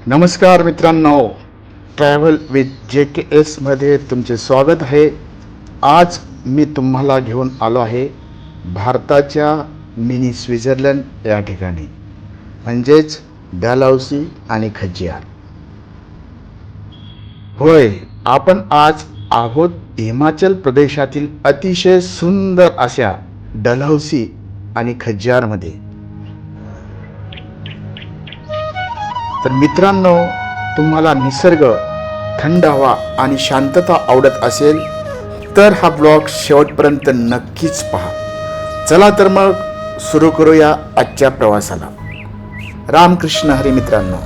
नमस्कार मित्रांनो, travel with JKS मध्ये तुमचे स्वागत आहे. आज मी तुम्हाला घेऊन आलो आहे भारताच्या मिनी स्वित्झर्लंड या ठिकाणी, म्हणजेच डलहौसी आणि खजियार. होय, आपण आज आहोत हिमाचल प्रदेशातील अतिशय सुंदर अशा डलहौसी आणि खजियारमध्ये. तर मित्रांनो, तुम्हाला निसर्ग, थंड हवा आणि शांतता आवडत असेल तर हा ब्लॉग शेवटपर्यंत नक्कीच पहा. चला तर मग सुरू करूया आजच्या प्रवासाला. रामकृष्ण हरी मित्रांनो,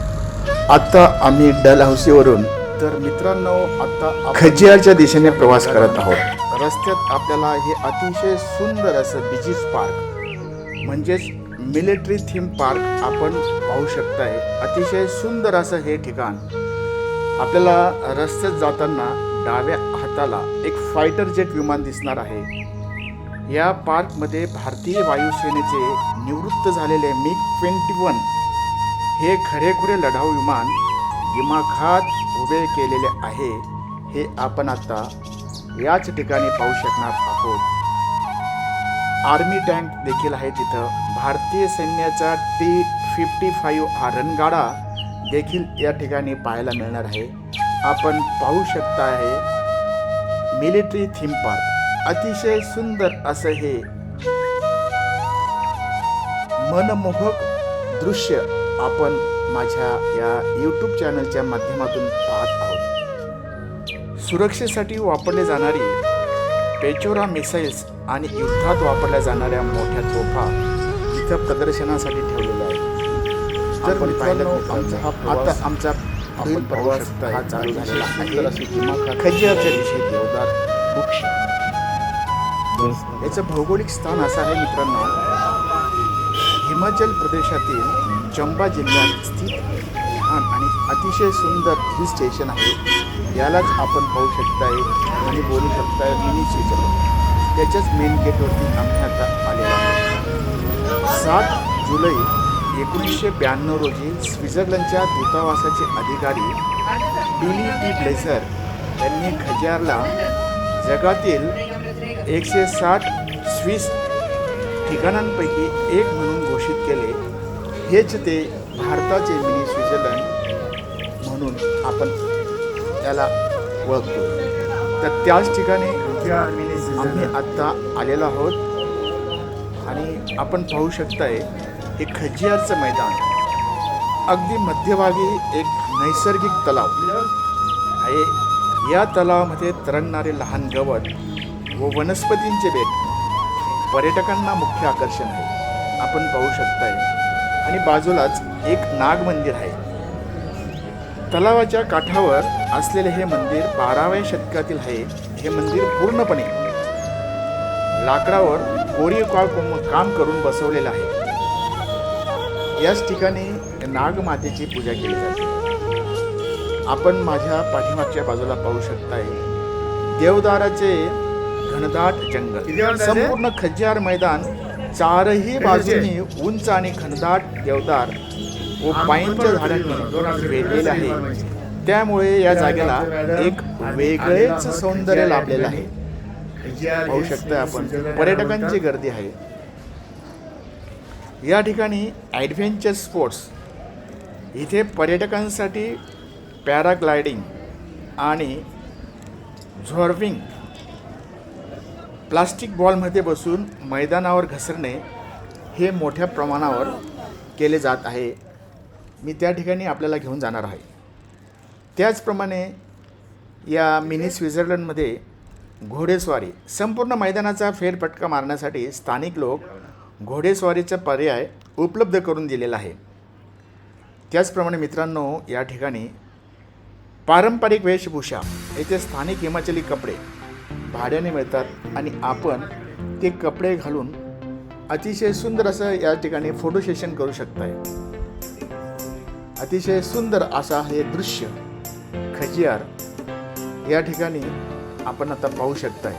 आता आम्ही डलहौसीवरून तर मित्रांनो आता खजियारच्या दिशेने प्रवास करत आहोत. रस्त्यात आपल्याला हे अतिशय सुंदर असं बीचीस पार्क म्हणजेच मिलिटरी थीम पार्क आपण पाहू शकताय. अतिशय सुंदर असं हे ठिकाण. आपल्याला रस्त्यात जाताना डाव्या हाताला एक फायटर जेट विमान दिसणार आहे. या पार्कमध्ये भारतीय वायुसेनेचे निवृत्त झालेले MiG-21 हे खरेखुरे लढाऊ विमान दिमाखात उभे केलेले आहे. हे आपण आता याच ठिकाणी पाहू शकणार आहोत. आर्मी टँक देखील आहे तिथं. भारतीय सैन्याचा T-55 हा रणगाडा देखील या ठिकाणी पाहायला मिळणार आहे. आपण पाहू शकता आहे मिलिटरी थीम पार्क. अतिशय सुंदर असं हे मनमोहक दृश्य आपण माझ्या या YouTube चॅनलच्या माध्यमातून पाहत आहोत. सुरक्षेसाठी वापरले जाणारी पेचोरा मिसाईल्स आणि युद्धात वापरल्या जाणाऱ्या मोठ्या तोफा इथं प्रदर्शनासाठी ठेवलेल्या आहेत. तर मित्रांनो, आता आमचा आपण प्रवास हा चालू झालेला आहे खजियारच्या दिशेत. देवदार वृक्ष याचं भौगोलिक स्थान असं आहे मित्रांनो, हिमाचल प्रदेशातील चंबा जिल्ह्यात स्थित लहान आणि अतिशय सुंदर हिल स्टेशन आहे. यालाच आपण पाहू शकताय आणि बोलू शकताय मिनी स्वित्झर्लंड. त्याच्याच मेन गेटवरती आम्ही आता आलेलो आहोत. 7 जुलै 1992 रोजी स्वित्झर्लंडच्या दूतावासाचे अधिकारी बिली टी ब्लेझर यांनी खजियारला जगातील 160 स्विस ठिकाणांपैकी एक म्हणून घोषित केले. हेच ते भारताचे मिनी स्वित्झर्लंड म्हणून आपण त्याला ओळखतो. तर त्याच ठिकाणी आम्ही आत्ता आलेलो आहोत आणि आपण पाहू शकताय हे खजियारचं मैदान. अगदी मध्यभागी एक नैसर्गिक तलाव आहे. या तलावामध्ये तरंगणारे लहान गवत व वनस्पतींचे बेट पर्यटकांना मुख्य आकर्षण आहे. आपण पाहू शकताय आणि बाजूलाच एक नाग मंदिर आहे. तलावाच्या काठावर असलेले हे मंदिर 12व्या शतकातील आहे. हे मंदिर पूर्णपणे लाकडावर कोरीव काम करून बसवलेलं आहे. याच ठिकाणी नागमातेची पूजा केली जाते. आपण माझ्या पाठीमागच्या बाजूला पाहू शकताय देवदाराचे घनदाट जंगल. संपूर्ण खजियार मैदान चारही बाजूनी उंच आणि घनदाट देवदार व पाईनच्या झाडांनी वेढलेले आहे. त्यामुळे या जागेला एक वेगळेच सौंदर्य लाभलेलं आहे. पाहू शकता आपण पर्यटकांची गर्दी आहे. या ठिकाणी ॲडव्हेंचर स्पोर्ट्स इथे पर्यटकांसाठी पॅराग्लायडिंग आणि झॉर्विंग, प्लास्टिक बॉलमध्ये बसून मैदानावर घसरणे हे मोठ्या प्रमाणावर केले जात आहे. मी त्या ठिकाणी आपल्याला घेऊन जाणार आहे. त्याचप्रमाणे या मिनी स्वित्झर्लंडमध्ये घोडेस्वारी, संपूर्ण मैदानाचा फेरफटका मारण्यासाठी स्थानिक लोक घोडेस्वारीचा पर्याय उपलब्ध करून दिलेला आहे. त्याचप्रमाणे मित्रांनो, या ठिकाणी पारंपरिक वेशभूषा, येथे स्थानिक हिमाचली कपडे भाड्याने मिळतात आणि आपण ते कपडे घालून अतिशय सुंदर असं या ठिकाणी फोटो सेशन करू शकताय. अतिशय सुंदर असा हे दृश्य खजियार या ठिकाणी आपण आता पाहू शकताय.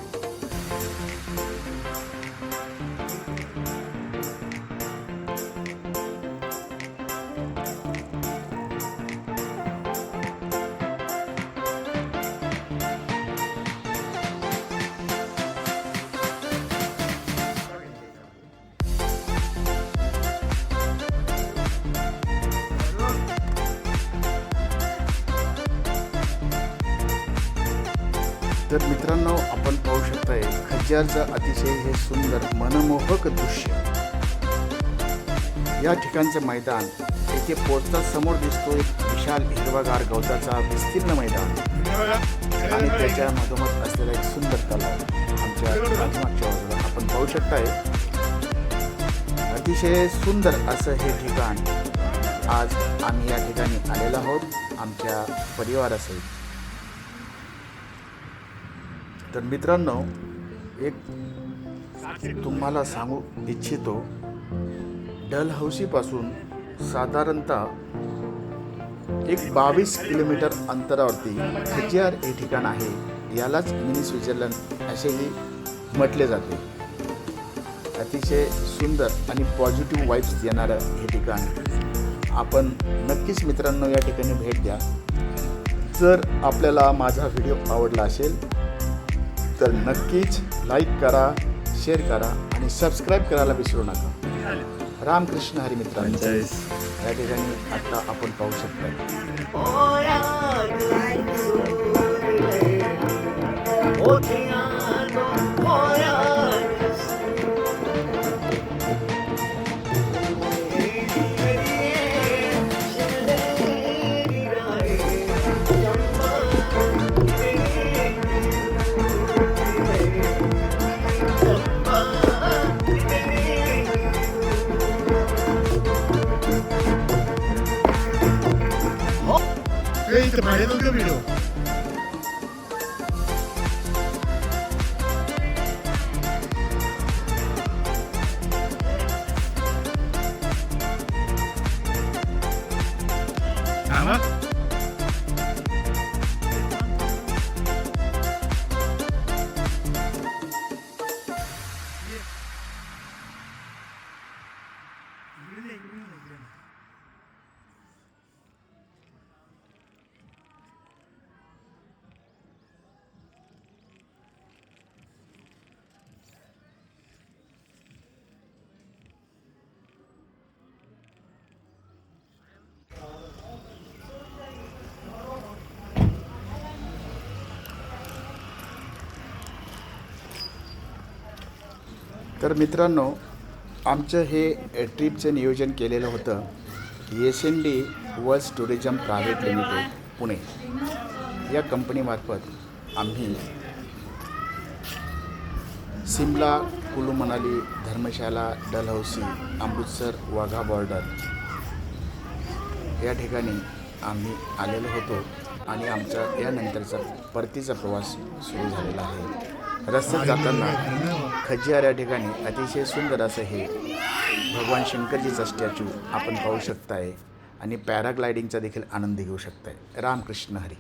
तर मित्रांनो, आपण पाहू शकताय खज्जियारचं अतिशय हे सुंदर मनमोहक दृश्य. या ठिकाणचं मैदान येथे पोहोचताच समोर दिसतो एक विशाल हिरवागार गवताचा विस्तीर्ण मैदान आणि त्याच्या मधोमध असलेला एक सुंदर तलाव आमच्या पाठीमागच्या बाजूला आपण पाहू शकताय. अतिशय सुंदर असं हे ठिकाण आज आम्ही या ठिकाणी आलेलो आहोत आमच्या परिवारासहित. तर मित्रांनो, एक तुम्हाला सांगू इच्छितो, डलहौसीपासून साधारणतः एक 22 किलोमीटर अंतरावरती खज्जियार हे ठिकाण आहे. यालाच मिनी स्वित्झर्लंड असेही म्हटले जाते. अतिशय सुंदर आणि पॉझिटिव्ह वाईब्स देणारं हे ठिकाण आपण नक्कीच मित्रांनो या ठिकाणी भेट द्या. जर आपल्याला माझा व्हिडिओ आवडला असेल तर नक्कीच लाईक करा, शेअर करा आणि सबस्क्राईब करायला विसरू नका. रामकृष्ण हरी मित्रांनो, या ठिकाणी आता आपण पाहू शकता. Eita, Maria não caminhou. Ama? तर मित्रांनो, आमचं हे ट्रिपचं नियोजन केलेलं होतं SND world tourism private limited Pune या कंपनीमार्फत. आम्ही शिमला, कुलू मनाली, धर्मशाला, डलहौसी, अमृतसर, वाघा बॉर्डर या ठिकाणी आम्ही आलेलो होतो आणि आमचा यानंतरचा परतीचा प्रवास सुरू झालेला आहे. रस्त्यात जाताना खज्जियार या ठिकाणी अतिशय सुंदर असं हे भगवान शंकरजीचा स्टॅच्यू आपण पाहू शकताय आणि पॅराग्लायडिंगचा देखील आनंद घेऊ शकताय. रामकृष्ण हरी.